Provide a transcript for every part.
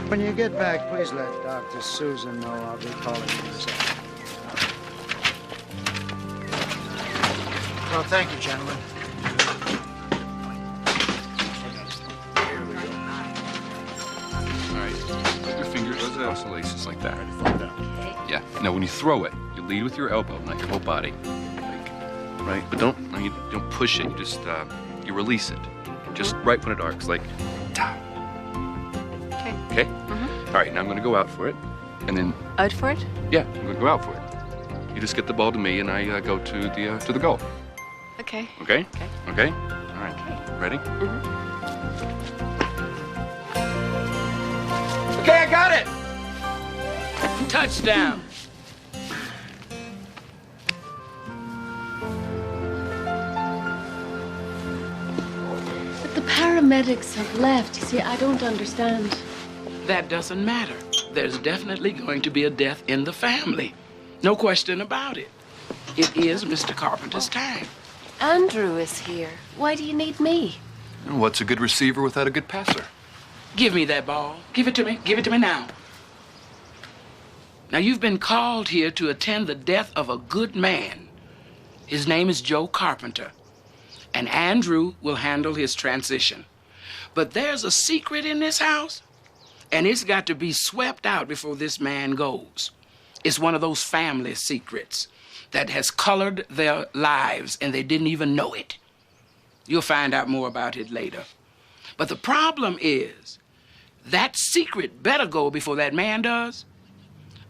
When you get back, please let Dr. Susan know I'll be calling you this afternoon. Well, thank you, gentlemen. All right, put your fingers across the laces like that. Yeah. Now, when you throw it, you lead with your elbow, not your whole body. Like, right? But don't push it. You just you release it. Just right when it arcs, like. Ta. Okay. Okay. All right. Now I'm gonna go out for it, and then. Out for it? Yeah, I'm gonna go out for it. You just get the ball to me, and I go to the goal. Okay. Okay. Okay. Okay. All right. Okay. Ready? Okay, I got it. Touchdown. But the paramedics have left. You see, I don't understand. That doesn't matter. There's definitely going to be a death in the family. No question about it. It is Mr. Carpenter's time. Andrew is here. Why do you need me? What's a good receiver without a good passer? Give me that ball. Give it to me. Give it to me now. Now, you've been called here to attend the death of a good man. His name is Joe Carpenter, and Andrew will handle his transition. But there's a secret in this house, and it's got to be swept out before this man goes. It's one of those family secrets that has colored their lives, and they didn't even know it. You'll find out more about it later. But the problem is, that secret better go before that man does,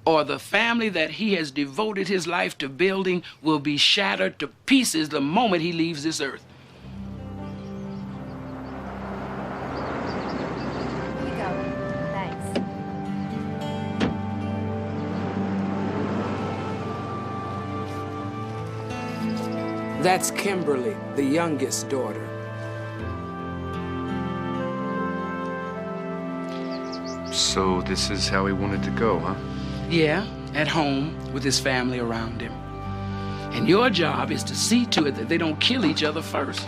or the family that he has devoted his life to building will be shattered to pieces the moment he leaves this earth. Here you go. Thanks. That's Kimberly, the youngest daughter. So this is how he wanted to go, huh? Yeah, at home with his family around him. And your job is to see to it that they don't kill each other first.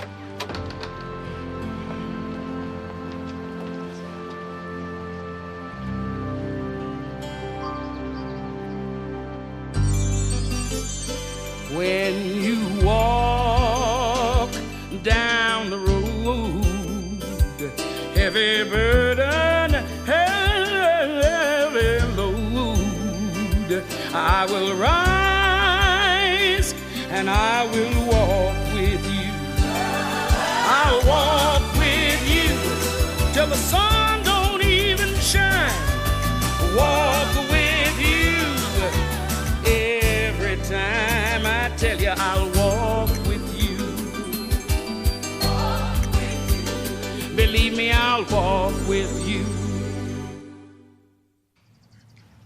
When you walk down the road, heavy burden, heavy load, I will rise and I will walk with you. I'll walk with you till the sun don't even shine. Walk with you every time. I tell you, I'll walk with you. Walk with you. Believe me, I'll walk with you.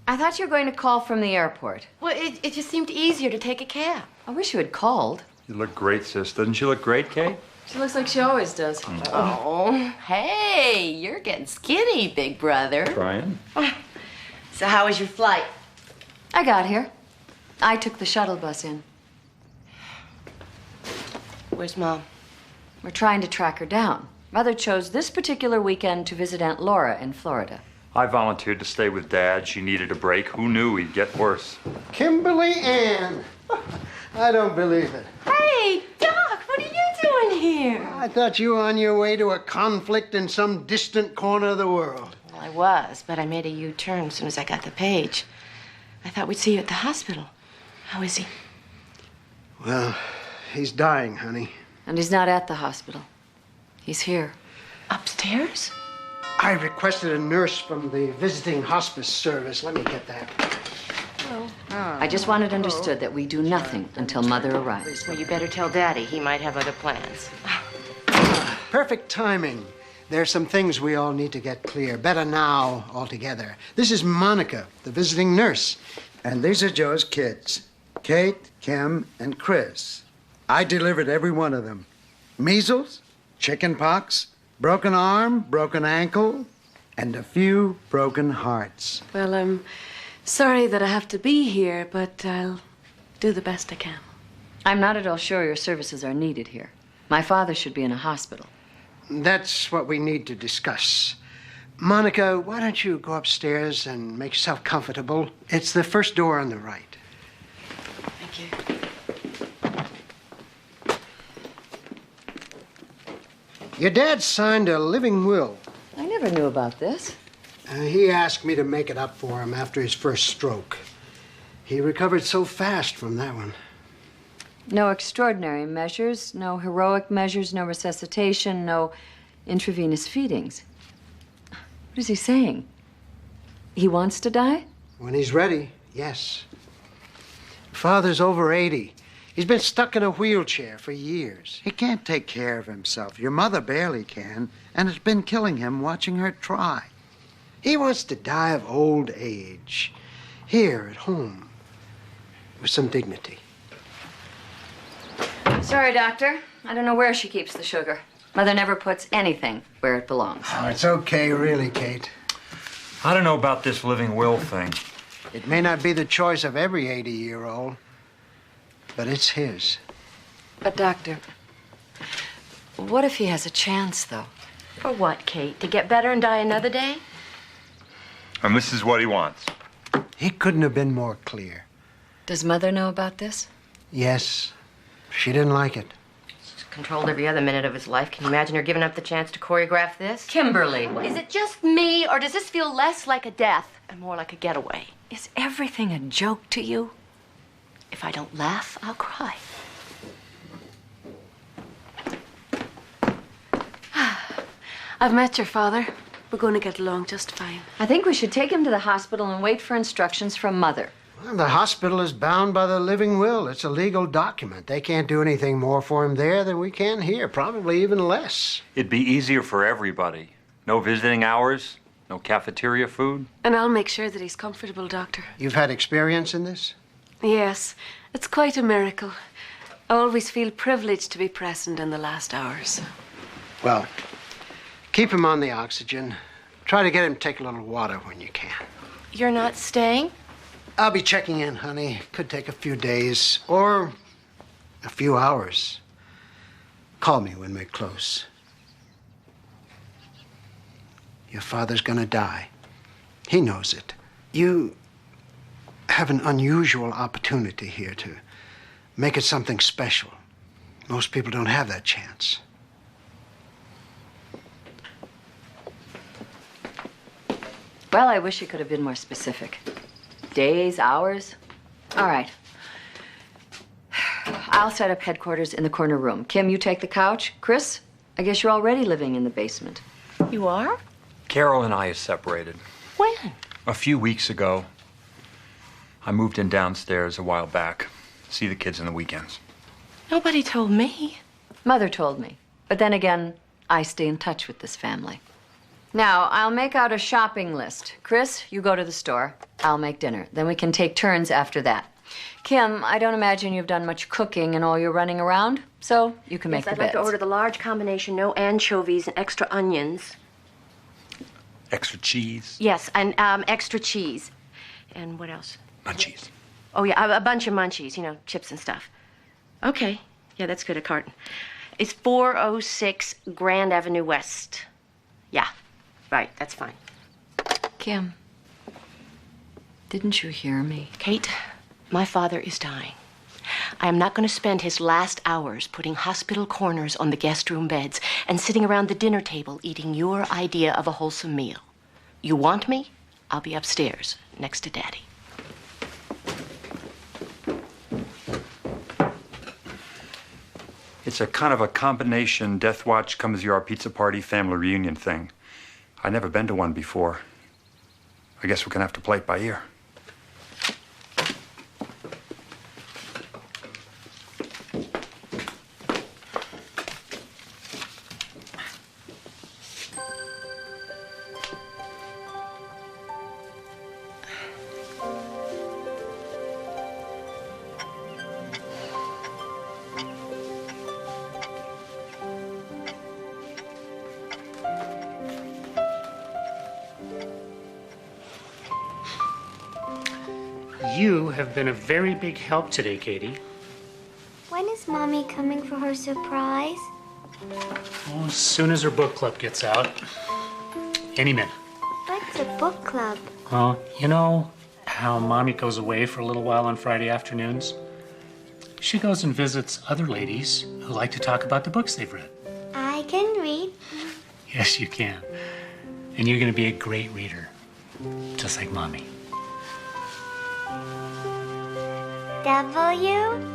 I thought you were going to call from the airport. Well, it just seemed easier to take a cab. I wish you had called. You look great, sis. Doesn't she look great, Kate? She looks like she always does. Oh, hey, you're getting skinny, big brother. Trying. So how was your flight? I got here. I took the shuttle bus in. Where's Mom? We're trying to track her down. Mother chose this particular weekend to visit Aunt Laura in Florida. I volunteered to stay with Dad. She needed a break. Who knew he'd get worse? Kimberly Ann. I don't believe it. Hey, Doc, what are you doing here? I thought you were on your way to a conflict in some distant corner of the world. Well, I was, but I made a U-turn as soon as I got the page. I thought we'd see you at the hospital. How is he? Well, he's dying, honey. And he's not at the hospital. He's here. Upstairs? I requested a nurse from the visiting hospice service. Let me get that. I just want it understood that we do nothing until Mother arrives. Well, you better tell Daddy. He might have other plans. Perfect timing. There are some things we all need to get clear. Better now altogether. This is Monica, the visiting nurse. And these are Joe's kids, Kate, Kim, and Chris. I delivered every one of them. Measles, chicken pox, broken arm, broken ankle, and a few broken hearts. Well, I'm sorry that I have to be here, but I'll do the best I can. I'm not at all sure your services are needed here. My father should be in a hospital. That's what we need to discuss. Monica, why don't you go upstairs and make yourself comfortable? It's the first door on the right. Thank you. Your dad signed a living will. I never knew about this. He asked me to make it up for him after his first stroke. He recovered so fast from that one. No extraordinary measures, no heroic measures, no resuscitation, no intravenous feedings. What is he saying? He wants to die? When he's ready, yes. Father's over 80. He's been stuck in a wheelchair for years. He can't take care of himself. Your mother barely can, and it's been killing him watching her try. He wants to die of old age, here at home, with some dignity. Sorry, Doctor. I don't know where she keeps the sugar. Mother never puts anything where it belongs. Oh, it's okay, really, Kate. I don't know about this living will thing. It may not be the choice of every 80-year-old, but it's his. But, Doctor, what if he has a chance, though? For what, Kate? To get better and die another day? And this is what he wants. He couldn't have been more clear. Does Mother know about this? Yes, she didn't like it. She's controlled every other minute of his life. Can you imagine her giving up the chance to choreograph this? Kimberly! Is it just me, or does this feel less like a death and more like a getaway? Is everything a joke to you? If I don't laugh, I'll cry. I've met your father. We're going to get along just fine. I think we should take him to the hospital and wait for instructions from Mother. Well, the hospital is bound by the living will. It's a legal document. They can't do anything more for him there than we can here, probably even less. It'd be easier for everybody. No visiting hours, no cafeteria food. And I'll make sure that he's comfortable, Doctor. You've had experience in this? Yes, it's quite a miracle. I always feel privileged to be present in the last hours. Well, keep him on the oxygen. Try to get him to take a little water when you can. You're not staying? I'll be checking in, honey. Could take a few days or a few hours. Call me when we're close. Your father's gonna die. He knows it. You have an unusual opportunity here to make it something special. Most people don't have that chance. Well, I wish you could have been more specific. Days, hours? All right. I'll set up headquarters in the corner room. Kim, you take the couch. Chris, I guess you're already living in the basement. You are? Carol and I is separated. When? A few weeks ago. I moved in downstairs a while back. See the kids on the weekends. Nobody told me. Mother told me. But then again, I stay in touch with this family. Now, I'll make out a shopping list. Chris, you go to the store. I'll make dinner. Then we can take turns after that. Kim, I don't imagine you've done much cooking in all your running around, so you can make the I'd beds. like to order the large combination, no anchovies and extra onions. Extra cheese. Yes, and extra cheese. And what else? Munchies. Oh, yeah, a bunch of munchies, you know, chips and stuff. Okay. Yeah, that's good, a carton. It's 406 Grand Avenue West. Yeah, right, that's fine. Kim, didn't you hear me? Kate, my father is dying. I am not going to spend his last hours putting hospital corners on the guest room beds and sitting around the dinner table eating your idea of a wholesome meal. You want me? I'll be upstairs next to Daddy. It's a kind of a combination Death Watch, Come As You Are pizza party, family reunion thing. I've never been to one before. I guess we're gonna have to play it by ear. You have been a very big help today, Katie. When is Mommy coming for her surprise? Well, as soon as her book club gets out. Any minute. What's a book club? Well, you know how Mommy goes away for a little while on Friday afternoons? She goes and visits other ladies who like to talk about the books they've read. I can read. Yes, you can. And you're going to be a great reader, just like Mommy. W-A-L-L-A-P.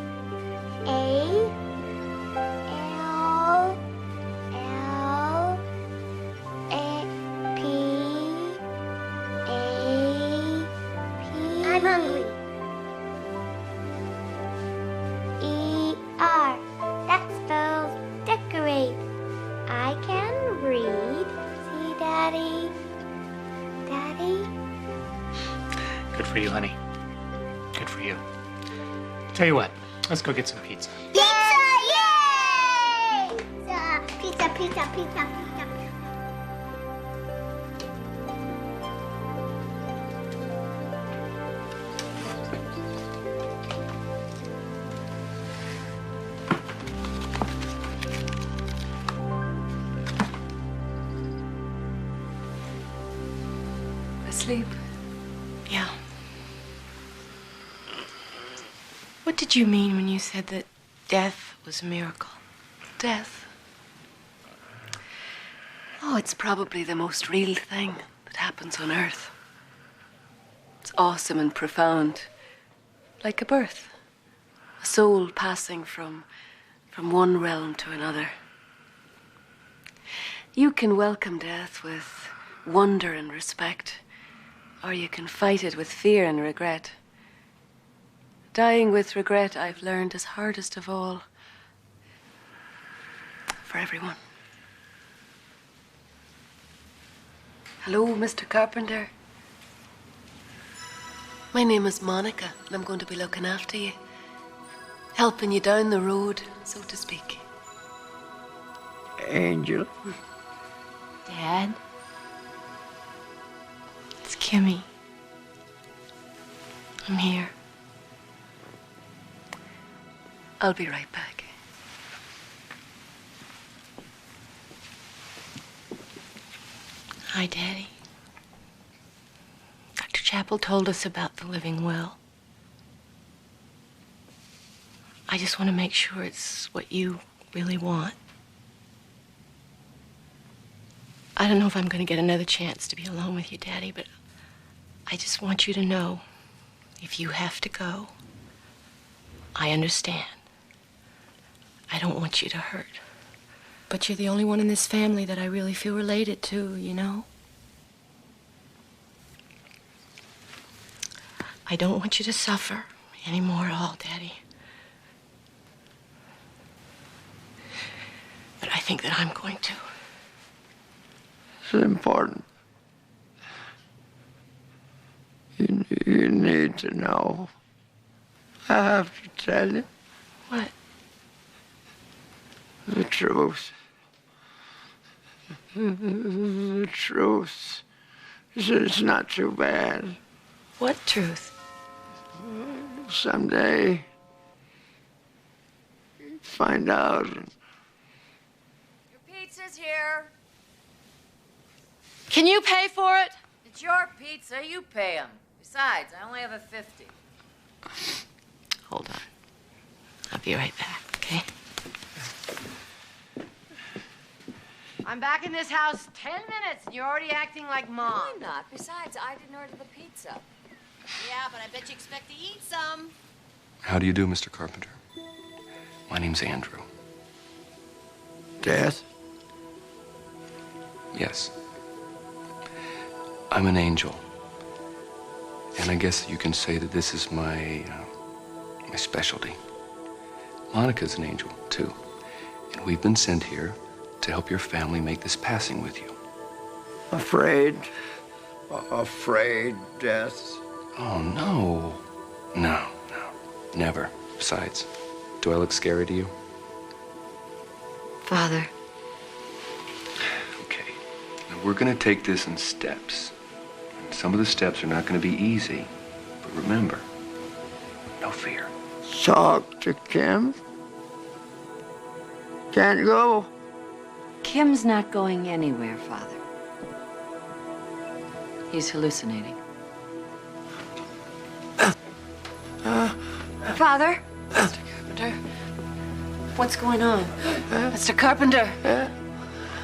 I'm hungry. E-R. That spells decorate. I can read. See, Daddy? Daddy? Good for you, honey. Good for you. Tell you what, let's go get some pizza. Pizza! Yay! Pizza, pizza, pizza, pizza, pizza. Asleep? Yeah. What did you mean when you said that death was a miracle? Death? Oh, it's probably the most real thing that happens on Earth. It's awesome and profound. Like a birth. A soul passing from one realm to another. You can welcome death with wonder and respect, or you can fight it with fear and regret. Dying with regret, I've learned, is hardest of all. For everyone. Hello, Mr. Carpenter. My name is Monica, and I'm going to be looking after you. Helping you down the road, so to speak. Angel. Dad? It's Kimmy. I'm here. I'll be right back. Hi, Daddy. Dr. Chappell told us about the living will. I just want to make sure it's what you really want. I don't know if I'm going to get another chance to be alone with you, Daddy, but I just want you to know, if you have to go, I understand. I don't want you to hurt. But you're the only one in this family that I really feel related to, you know? I don't want you to suffer anymore at all, Daddy. But I think that I'm going to. It's important. You need to know. I have to tell you. What? The truth. The truth. It's not too bad. What truth? Someday, you find out. Your pizza's here. Can you pay for it? It's your pizza. You pay them. Besides, I only have a 50. Hold on. I'll be right back, okay? I'm back in this house 10 minutes, and you're already acting like Mom. No, I'm not. Besides, I didn't order the pizza. Yeah, but I bet you expect to eat some. How do you do, Mr. Carpenter? My name's Andrew. Death? Yes. I'm an angel. And I guess you can say that this is my specialty. Monica's an angel, too. And we've been sent here to help your family make this passing with you. Afraid? Afraid, Death? Oh, no. No. Never. Besides, do I look scary to you? Father. Okay. Now, we're going to take this in steps. And some of the steps are not going to be easy. But remember, no fear. Talk to Kim? Can't go? Kim's not going anywhere, Father. He's hallucinating. Father? Mr. Carpenter? What's going on? Mr. Carpenter?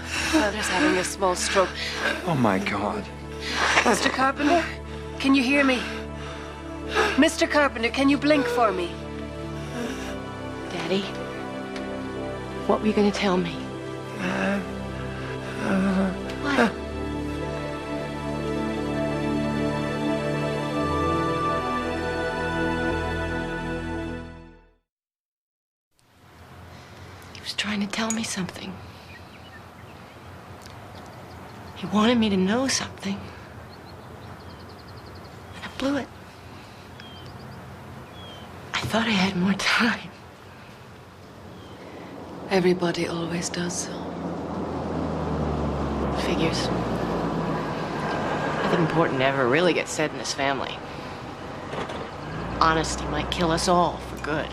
Father's having a small stroke. Oh, my God. Mr. Carpenter? Can you hear me? Mr. Carpenter, can you blink for me? Daddy, what were you going to tell me? What? He was trying to tell me something. He wanted me to know something. And I blew it. I thought I had more time. Everybody always does. Figures. Nothing important ever really gets said in this family. Honesty might kill us all for good.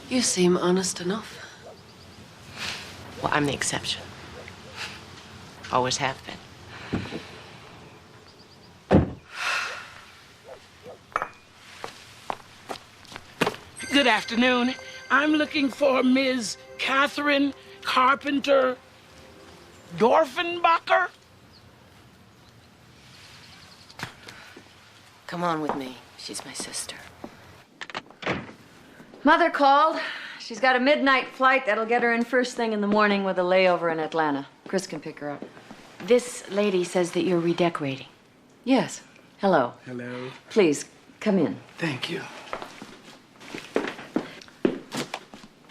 You seem honest enough. Well, I'm the exception. Always have been. Good afternoon. I'm looking for Ms. Catherine Carpenter Dorfenbacher. Come on with me. She's my sister. Mother called. She's got a midnight flight that'll get her in first thing in the morning with a layover in Atlanta. Chris can pick her up. This lady says that you're redecorating. Yes. Hello. Hello. Please, come in. Thank you.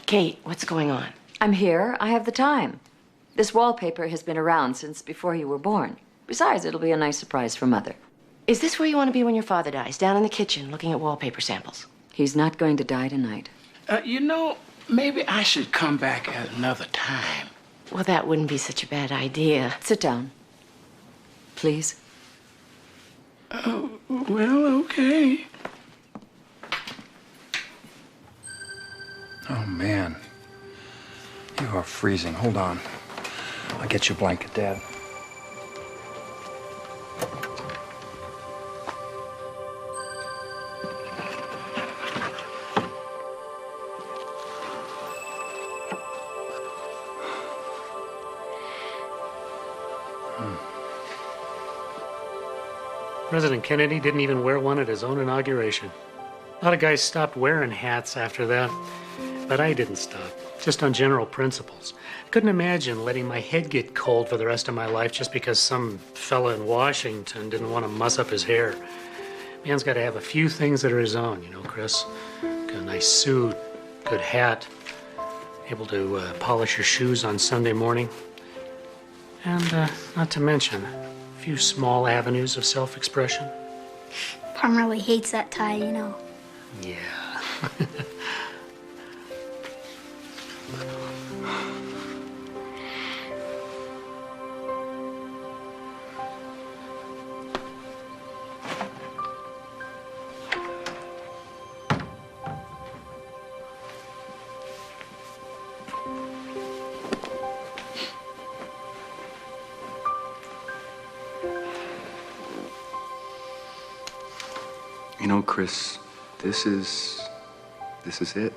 Kate, what's going on? I'm here. I have the time. This wallpaper has been around since before you were born. Besides, it'll be a nice surprise for Mother. Is this where you want to be when your father dies? Down in the kitchen, looking at wallpaper samples? He's not going to die tonight. You know, maybe I should come back at another time. Well, that wouldn't be such a bad idea. Sit down. Please. Oh, well, okay. Oh, man. You are freezing. Hold on. I'll get you a blanket, Dad. President Kennedy didn't even wear one at his own inauguration. A lot of guys stopped wearing hats after that, but I didn't stop, just on general principles. I couldn't imagine letting my head get cold for the rest of my life just because some fella in Washington didn't want to muss up his hair. Man's got to have a few things that are his own, you know, Chris. Got a nice suit, good hat, able to polish your shoes on Sunday morning. And not to mention, a few small avenues of self-expression. Mom really hates that tie, you know. Yeah. You know, Chris, this is it.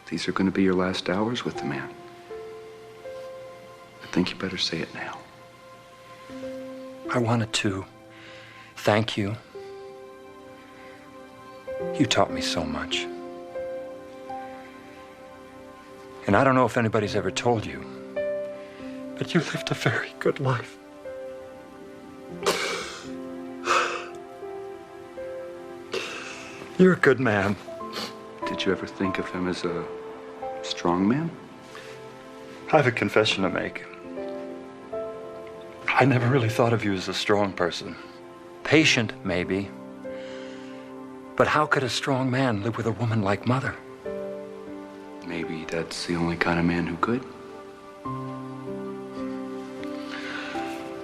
These are going to be your last hours with the man. I think you better say it now. I wanted to thank you. You taught me so much. And I don't know if anybody's ever told you, but you lived a very good life. You're a good man. Did you ever think of him as a strong man? I have a confession to make. I never really thought of you as a strong person. Patient, maybe. But how could a strong man live with a woman like Mother? Maybe that's the only kind of man who could.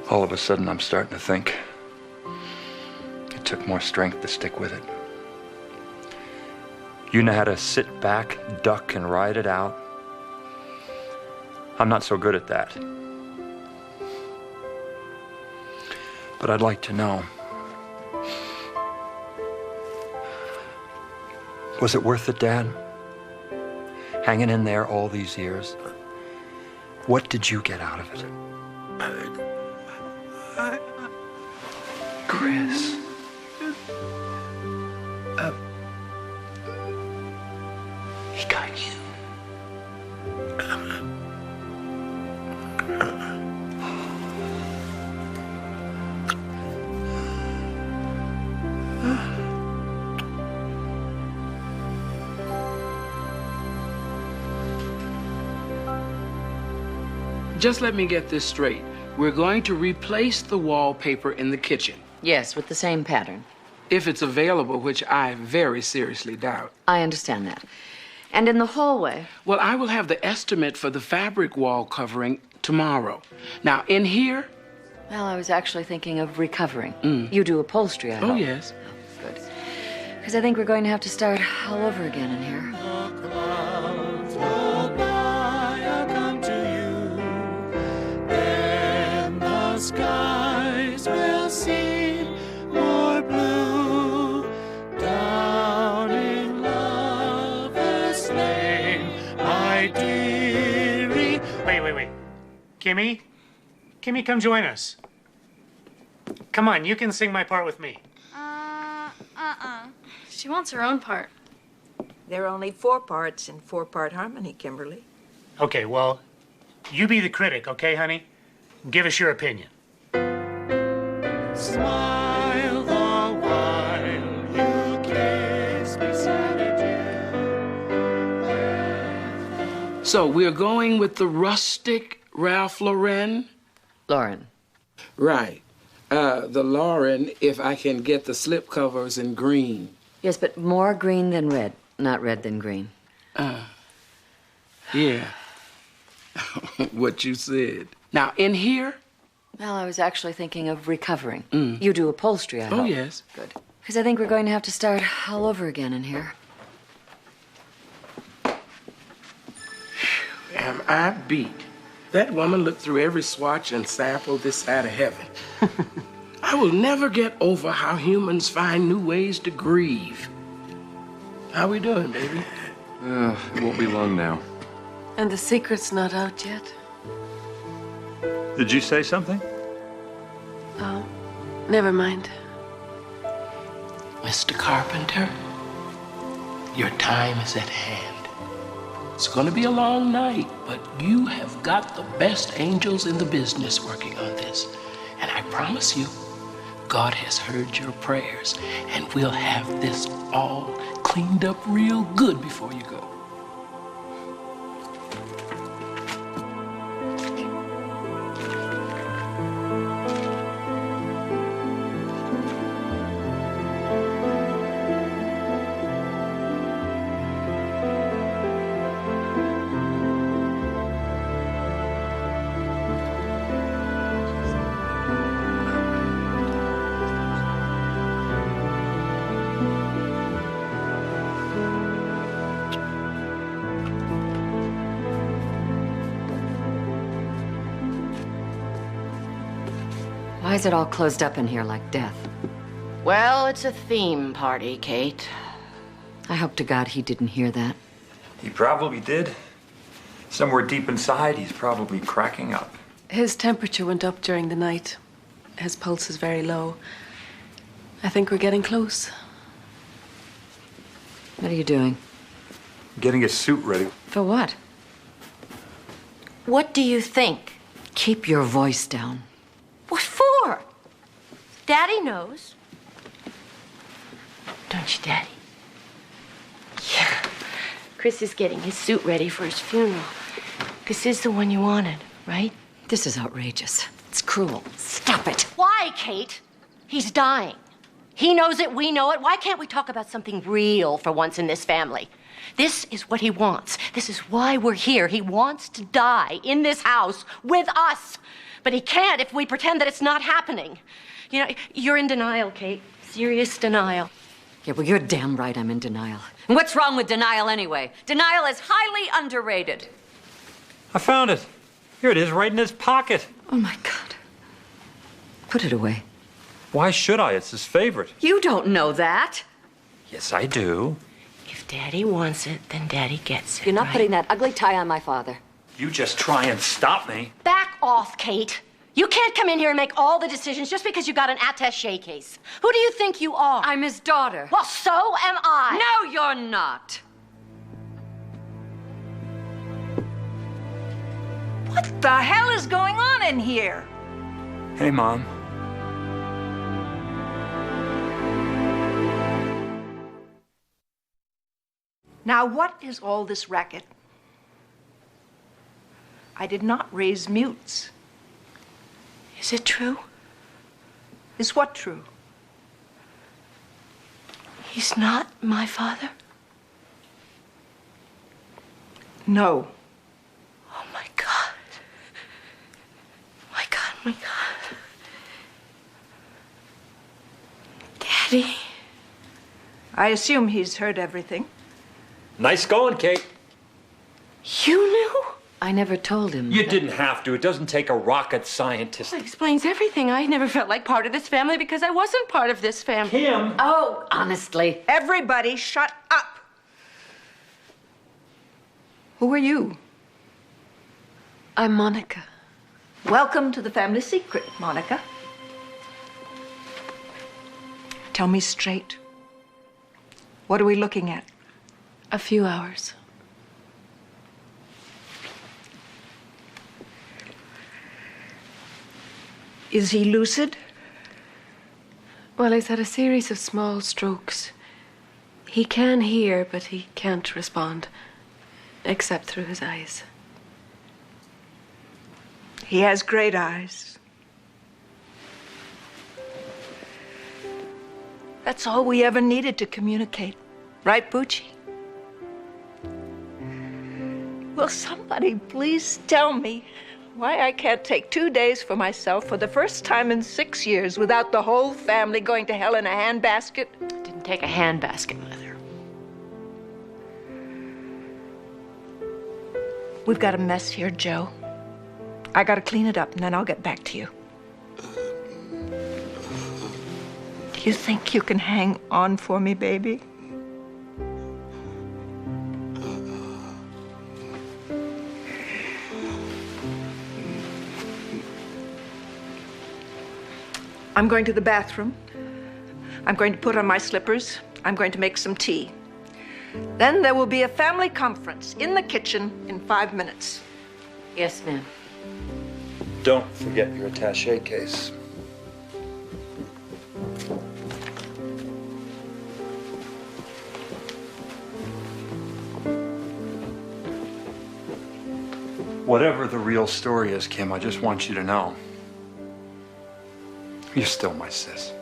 All of a sudden, I'm starting to think it took more strength to stick with it. You know how to sit back, duck, and ride it out. I'm not so good at that. But I'd like to know. Was it worth it, Dad? Hanging in there all these years? What did you get out of it? Chris. He got you. Just let me get this straight. We're going to replace the wallpaper in the kitchen. Yes, with the same pattern. If it's available, which I very seriously doubt. I understand that. And in the hallway? Well, I will have the estimate for the fabric wall covering tomorrow. Now, in here? Well, I was actually thinking of recovering. You do upholstery, I hope. Oh, yes. Oh, good. Because I think we're going to have to start all over again in here. Skies will seem more blue. Down in Lover's Lane, my dearie. Wait. Kimmy? Kimmy, come join us. Come on, you can sing my part with me. She wants her own part. There are only 4 parts in 4-part harmony, Kimberly. Okay, well, you be the critic, okay, honey? Give us your opinion. Smile the while you kiss beside you. So we're going with the rustic Ralph Lauren? Lauren. Right. The Lauren, if I can get the slip covers in green. Yes, but more green than red, not red than green. Yeah. What you said. Now, in here? Well, I was actually thinking of recovering. You do upholstery, I hope. Oh, yes. Good. Because I think we're going to have to start all over again in here. Am I beat? That woman looked through every swatch and sample this side of heaven. I will never get over how humans find new ways to grieve. How we doing, baby? It won't be long now. And the secret's not out yet. Did you say something? Oh, never mind. Mr. Carpenter, your time is at hand. It's gonna be a long night, but you have got the best angels in the business working on this. And I promise you, God has heard your prayers, and we'll have this all cleaned up real good before you go. Why is it all closed up in here like death? Well, it's a theme party, Kate. I hope to God he didn't hear that. He probably did. Somewhere deep inside, he's probably cracking up. His temperature went up during the night. His pulse is very low. I think we're getting close. What are you doing? Getting his suit ready. For what? What do you think? Keep your voice down. What for? Daddy knows. Don't you, Daddy? Yeah. Chris is getting his suit ready for his funeral. This is the one you wanted, right? This is outrageous. It's cruel. Stop it. Why, Kate? He's dying. He knows it, we know it. Why can't we talk about something real for once in this family? This is what he wants. This is why we're here. He wants to die in this house with us. But he can't if we pretend that it's not happening. You know, you're in denial, Kate. Serious denial. Yeah, well, you're damn right I'm in denial. And what's wrong with denial anyway? Denial is highly underrated. I found it. Here it is, right in his pocket. Oh, my God. Put it away. Why should I? It's his favorite. You don't know that. Yes, I do. If Daddy wants it, then Daddy gets it. You're not right? putting that ugly tie on my father. You just try and stop me. Back off, Kate. You can't come in here and make all the decisions just because you got an attaché case. Who do you think you are? I'm his daughter. Well, so am I. No, you're not. What the hell is going on in here? Hey, Mom. Now, what is all this racket? I did not raise mutes. Is it true? Is what true? He's not my father? No. Oh, my God. My God, my God. Daddy. I assume he's heard everything. Nice going, Kate. You knew? I never told him. You didn't have to. It doesn't take a rocket scientist. That explains everything. I never felt like part of this family because I wasn't part of this family. Kim. Oh, honestly. Everybody shut up. Who are you? I'm Monica. Welcome to the family secret, Monica. Tell me straight. What are we looking at? A few hours. Is he lucid? Well, he's had a series of small strokes. He can hear, but he can't respond, except through his eyes. He has great eyes. That's all we ever needed to communicate. Right, Bucci? Will somebody please tell me why I can't take 2 days for myself for the first time in 6 years without the whole family going to hell in a handbasket? Didn't take a handbasket, Mother. We've got a mess here, Joe. I gotta clean it up and then I'll get back to you. Do you think you can hang on for me, baby? I'm going to the bathroom. I'm going to put on my slippers. I'm going to make some tea. Then there will be a family conference in the kitchen in 5 minutes. Yes, ma'am. Don't forget your attaché case. Whatever the real story is, Kim, I just want you to know. You're still my sis.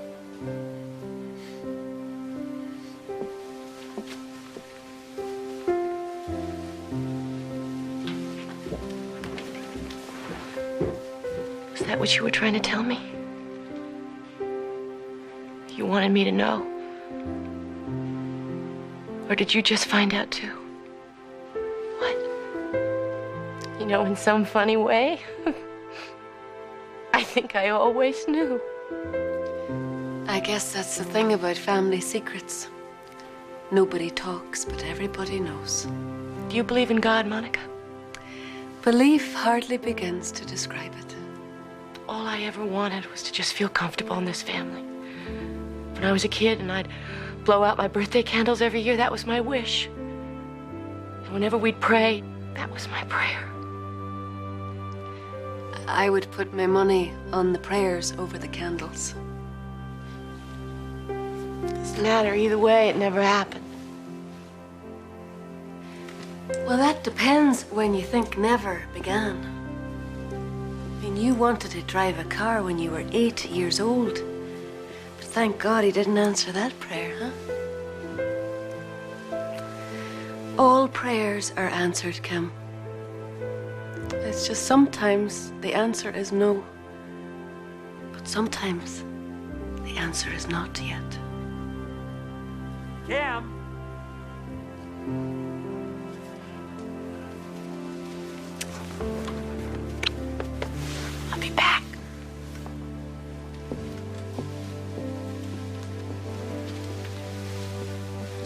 Is that what you were trying to tell me? You wanted me to know? Or did you just find out too? What? You know, in some funny way, I think I always knew. I guess that's the thing about family secrets. Nobody talks, but everybody knows. Do you believe in God, Monica? Belief hardly begins to describe it. All I ever wanted was to just feel comfortable in this family. When I was a kid and I'd blow out my birthday candles every year, that was my wish. And whenever we'd pray, that was my prayer. I would put my money on the prayers over the candles. Doesn't matter. Either way, it never happened. Well, that depends when you think never began. I mean, you wanted to drive a car when you were 8 years old. But thank God he didn't answer that prayer, huh? All prayers are answered, Kim. It's just sometimes the answer is no. But sometimes the answer is not yet. Kim! I'll be back.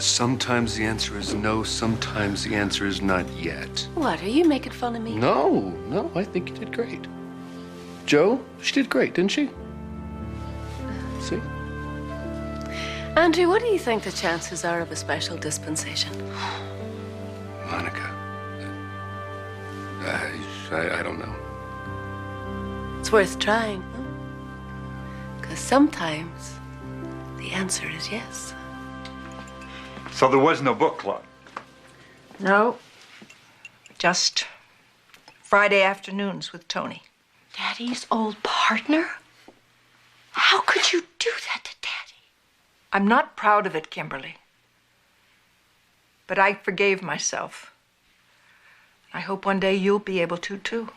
Sometimes the answer is no, sometimes the answer is not yet. What, are you making fun of me? No, I think you did great. Joe, she did great, didn't she? See? Andrew, what do you think the chances are of a special dispensation? Monica. I don't know. It's worth trying, huh? Because sometimes the answer is yes. So there was no book club? No. Just Friday afternoons with Tony. Daddy's old partner? How could you do that to Daddy? I'm not proud of it, Kimberly. But I forgave myself. I hope one day you'll be able to, too.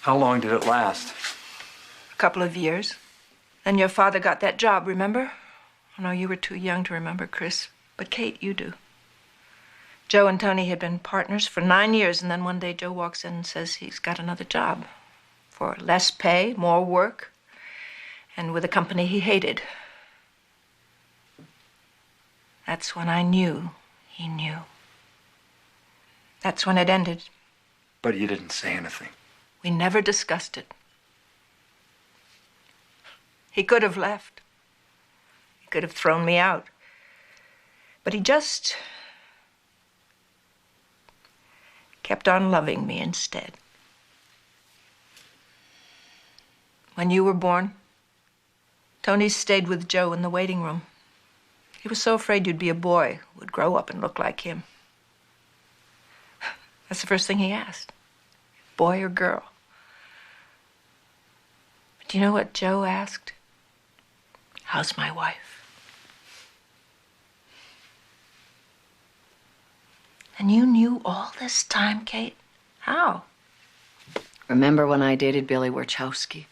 How long did it last? A couple of years. Then your father got that job, remember? I know you were too young to remember, Chris. But Kate, you do. Joe and Tony had been partners for 9 years, and then one day Joe walks in and says he's got another job. For less pay, more work, and with a company he hated. That's when I knew he knew. That's when it ended. But you didn't say anything. We never discussed it. He could have left. He could have thrown me out. But he just kept on loving me instead. When you were born, Tony stayed with Joe in the waiting room. He was so afraid you'd be a boy who would grow up and look like him. That's the first thing he asked. Boy or girl? But do you know what Joe asked? How's my wife? And you knew all this time, Kate? How? Remember when I dated Billy Warchowski?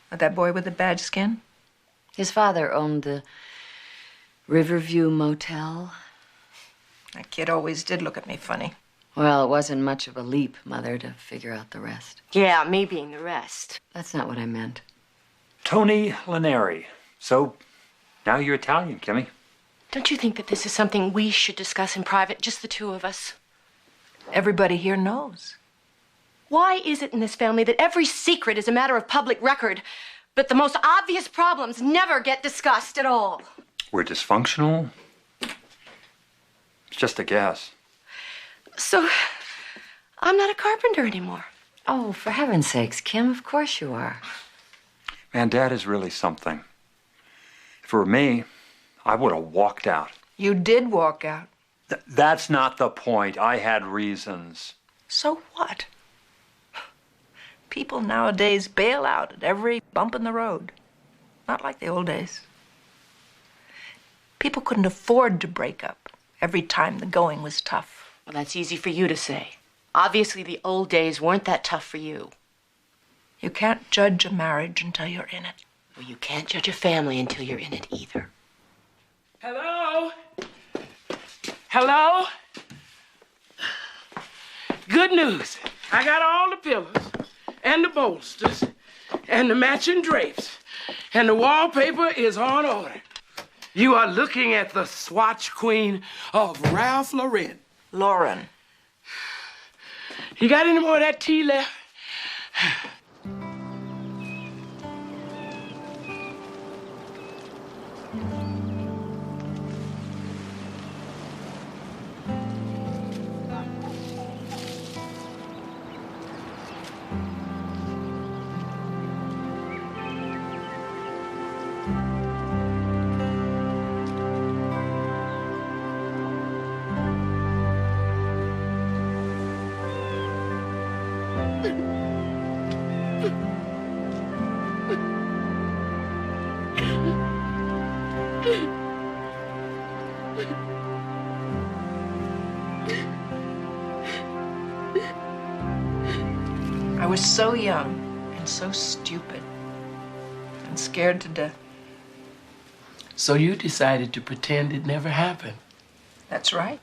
That boy with the bad skin? His father owned the Riverview Motel. That kid always did look at me funny. Well, it wasn't much of a leap, Mother, to figure out the rest. Yeah, me being the rest. That's not what I meant. Tony Laneri. So, now you're Italian, Kimmy. Don't you think that this is something we should discuss in private, just the two of us? Everybody here knows. Why is it in this family that every secret is a matter of public record, but the most obvious problems never get discussed at all? We're dysfunctional? It's just a guess. So, I'm not a carpenter anymore. Oh, for heaven's sakes, Kim, of course you are. Man, Dad is really something. If it were me, I would have walked out. You did walk out. That's not the point. I had reasons. So what? People nowadays bail out at every bump in the road. Not like the old days. People couldn't afford to break up every time the going was tough. Well, that's easy for you to say. Obviously, the old days weren't that tough for you. You can't judge a marriage until you're in it. Well, you can't judge a family until you're in it either. Hello? Hello? Good news. I got all the pillows and the bolsters and the matching drapes, and the wallpaper is on order. You are looking at the Swatch Queen of Ralph Lauren. Lauren. You got any more of that tea left? I was so young and so stupid and scared to death. So you decided to pretend it never happened. That's right.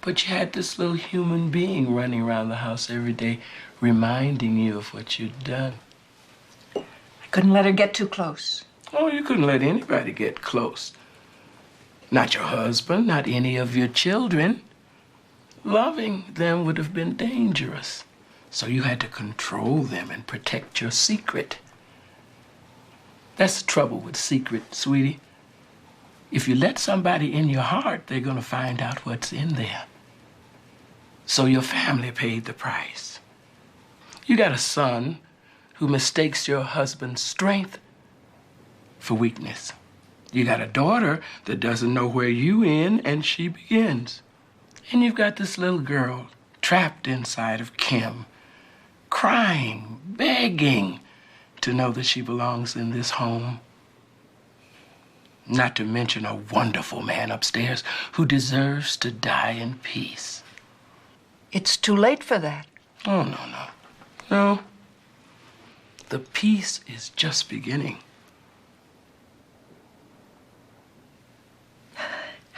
But you had this little human being running around the house every day reminding you of what you'd done. I couldn't let her get too close. Oh, you couldn't let anybody get close. Not your husband, not any of your children. Loving them would have been dangerous. So you had to control them and protect your secret. That's the trouble with secret, sweetie. If you let somebody in your heart, they're going to find out what's in there. So your family paid the price. You got a son who mistakes your husband's strength for weakness. You got a daughter that doesn't know where you end and she begins. And you've got this little girl trapped inside of Kim, crying, begging to know that she belongs in this home. Not to mention a wonderful man upstairs who deserves to die in peace. It's too late for that. Oh, no. No. The peace is just beginning.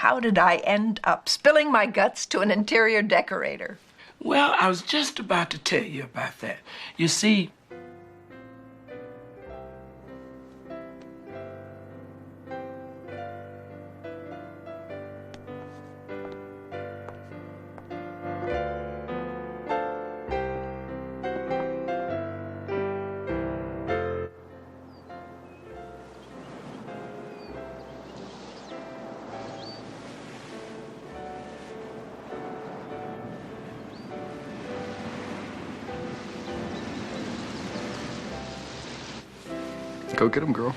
How did I end up spilling my guts to an interior decorator? Well, I was just about to tell you about that. You see, Go get him, girl.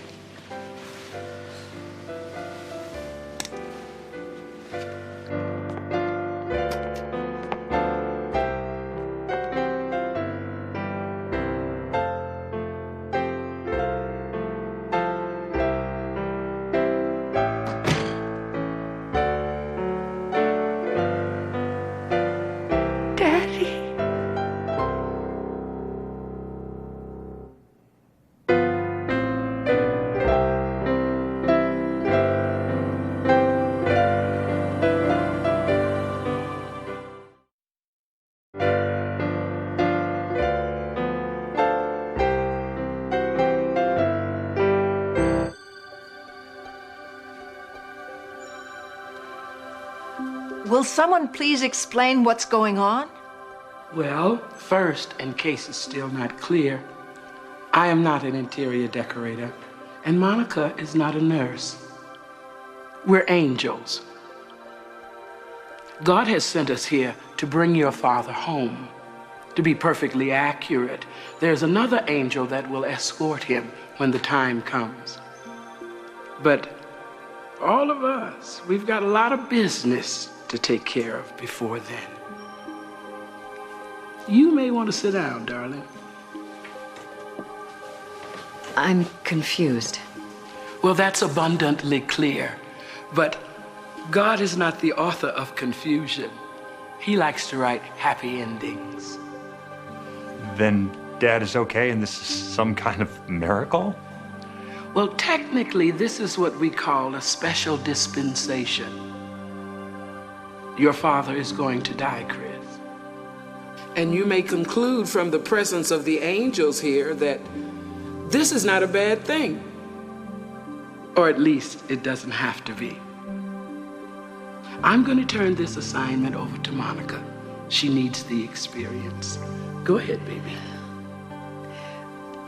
Will someone please explain what's going on? well, first, in case it's still not clear, I am not an interior decorator, and Monica is not a nurse. We're angels. God has sent us here to bring your father home. To be perfectly accurate, there's another angel that will escort him when the time comes. But all of us, we've got a lot of business to take care of before then. You may want to sit down, darling. I'm confused. Well, that's abundantly clear. But God is not the author of confusion. He likes to write happy endings. Then Dad is okay and this is some kind of miracle? Well, technically, this is what we call a special dispensation. Your father is going to die, Chris. And you may conclude from the presence of the angels here that this is not a bad thing. Or at least it doesn't have to be. I'm going to turn this assignment over to Monica. She needs the experience. Go ahead, baby.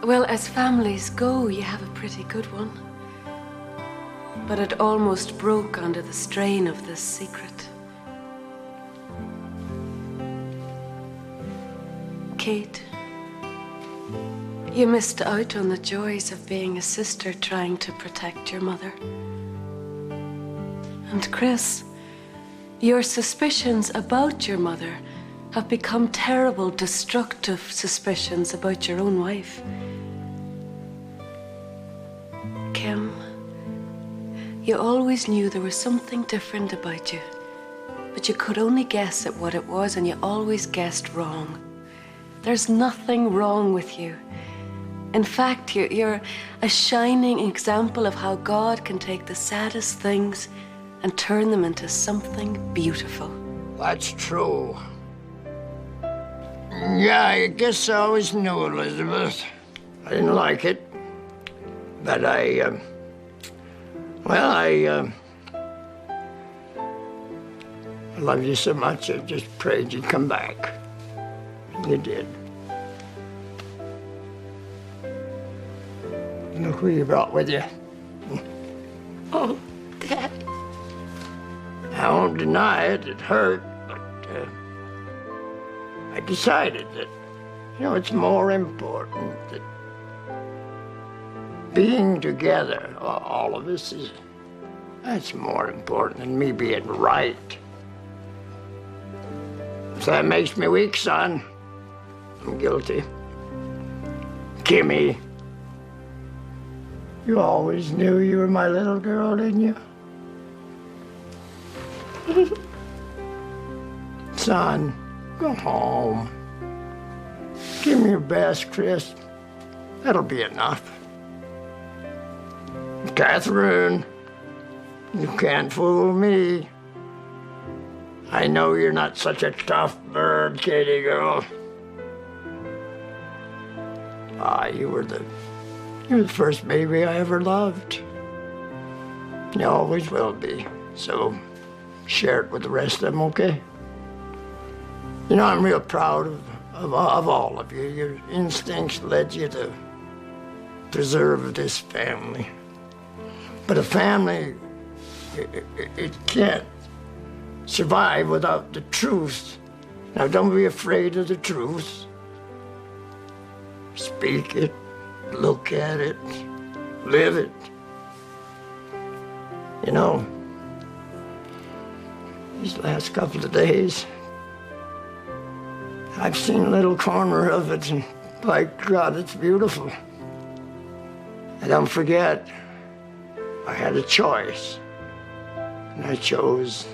Well, as families go, you have a pretty good one. But it almost broke under the strain of this secret. Kate, you missed out on the joys of being a sister trying to protect your mother. And Chris, your suspicions about your mother have become terrible, destructive suspicions about your own wife. Kim, you always knew there was something different about you, but you could only guess at what it was, and you always guessed wrong. There's nothing wrong with you. In fact, you're a shining example of how God can take the saddest things and turn them into something beautiful. That's true. Yeah, I guess I always knew Elizabeth. I didn't like it, but I I love you so much, I just prayed you'd come back. You did. Look who you brought with you. Oh, Dad. I won't deny it, it hurt, but I decided that, it's more important that being together, all of us, that's more important than me being right. If that makes me weak, son, I'm guilty. Kimmy, you always knew you were my little girl, didn't you? Son, go home. Give me your best, Chris. That'll be enough. Catherine, you can't fool me. I know you're not such a tough bird, Katie girl. You were the first baby I ever loved. You always will be. So share it with the rest of them, okay? I'm real proud of all of you. Your instincts led you to preserve this family. But a family, it can't survive without the truth. Now, don't be afraid of the truth. Speak it, look at it, live it. These last couple of days, I've seen a little corner of it, and by God, it's beautiful. And don't forget, I had a choice, and I chose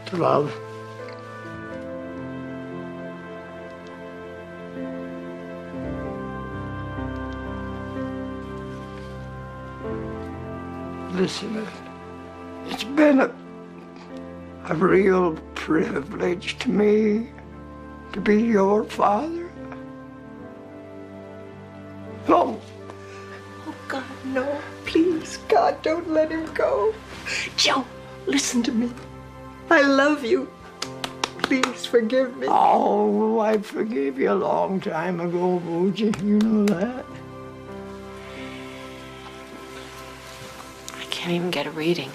to love. Listen, it's been a real privilege to me to be your father. Oh, God, no. Please, God, don't let him go. Joe, listen to me. I love you. Please forgive me. Oh, I forgave you a long time ago, Boogie. You know that. I can't even get a reading.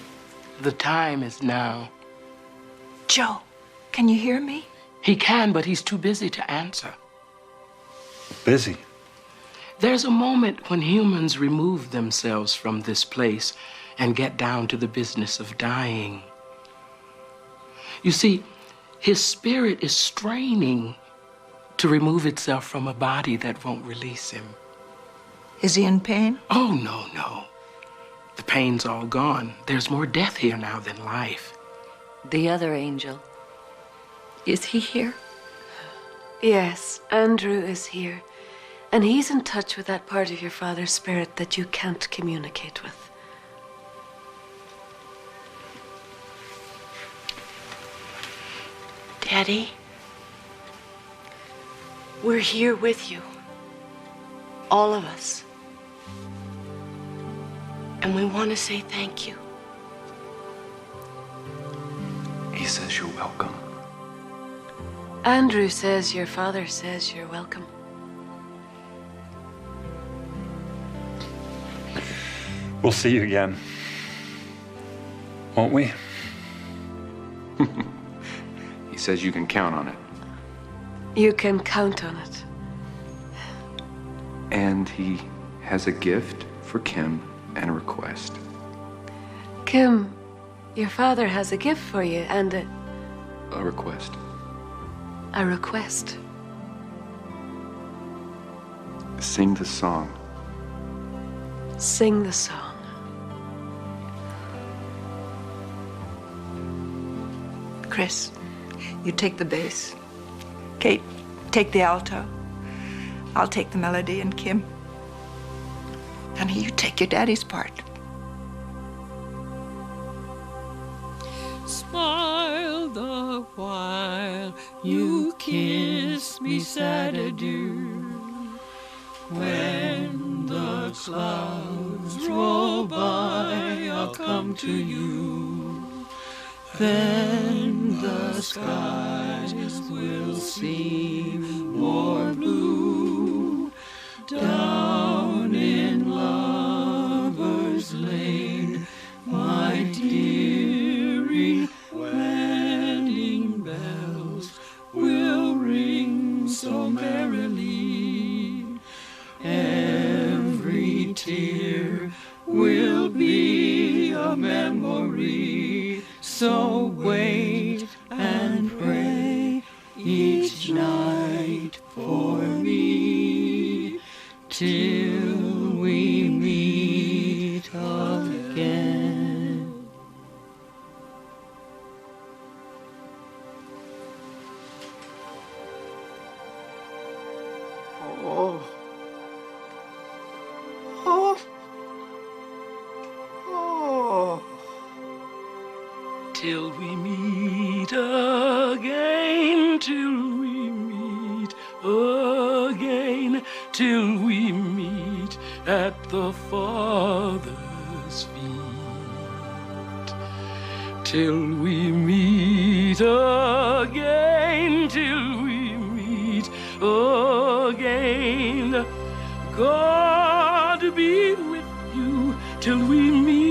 The time is now. Joe, can you hear me? He can, but he's too busy to answer. Busy? There's a moment when humans remove themselves from this place and get down to the business of dying. You see, his spirit is straining to remove itself from a body that won't release him. Is he in pain? Oh, no. The pain's all gone. There's more death here now than life. The other angel. Is he here? Yes, Andrew is here. And he's in touch with that part of your father's spirit that you can't communicate with. Daddy, we're here with you. All of us. And we want to say thank you. He says you're welcome. Andrew says your father says you're welcome. We'll see you again. Won't we? He says you can count on it. You can count on it. And he has a gift for Kim and a request. Kim, your father has a gift for you and A request. a request. Sing the song. Sing the song. Chris, you take the bass. Kate, take the alto. I'll take the melody, and Kim, honey, you take your daddy's part. Smile the while you kiss me sad adieu. When the clouds roll by, I'll come to you then the skies will seem more blue. Down in Lover's Lane, my dearie, wedding bells will ring so merrily. Every tear will be a memory. So wait and pray each night for me till we meet again. Oh. Oh. Oh. Till we meet again, till we meet again, till we meet at the Father's feet. Till we meet again, till we meet again. God be with you till we meet